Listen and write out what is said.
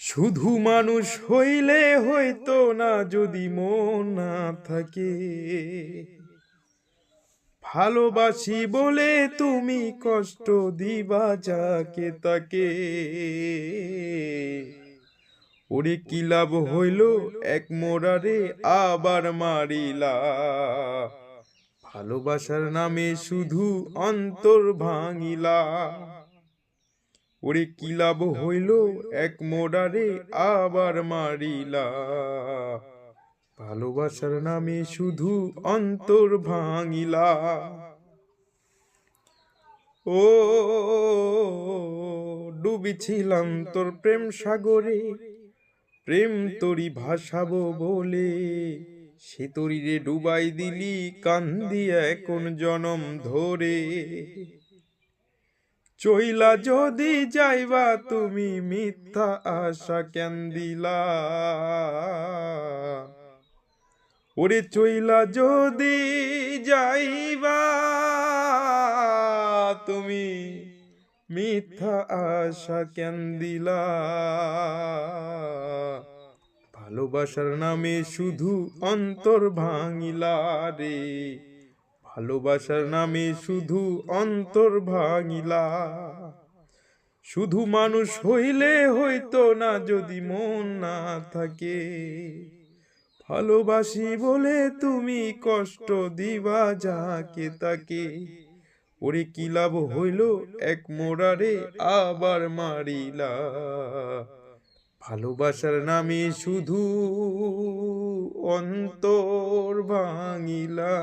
শুধু মানুষ হইলে হইতো না যদি মন না থাকে। ভালোবাসি বলে তুমি কষ্ট দিবা যাকে তাকে। ওরে কি লাভ হইল এক মোরারে আবার মারিলা। ভালোবাসার নামে শুধু অন্তর ভাঙিলা। ওরে কি লাভ হইল এক মোরারে আবার মারিলা। ভালোবাসার নামে শুধু অন্তর ভাঙিলা। ও ডুবিছিলাম তোর প্রেম সাগরে, প্রেম তরি ভাসাবো বলে। সে তরিরে ডুবাই দিলি কান্দিয়া কোন জনম ধরে। চইলা যদি যাইবা তুমি মিথ্যা আশা কেন দিলা। ওরে চইলা যদি যাইবা তুমি মিথ্যা আশা কেন দিলা। ভালোবাসার নামে শুধু অন্তর ভাঙিলা রে। ভালোবাসার নামে শুধু অন্তর ভাঙিলা। শুধু মানুষ হইলে হইতো না যদি মন না থাকে। ভালোবাসি বলে তুমি কষ্ট দিবা যাকে তাকে। ওরে কি লাভ হইল এক মোরারে আবার মারিলা। ভালোবাসার নামে শুধু অন্তর ভাঙিলা।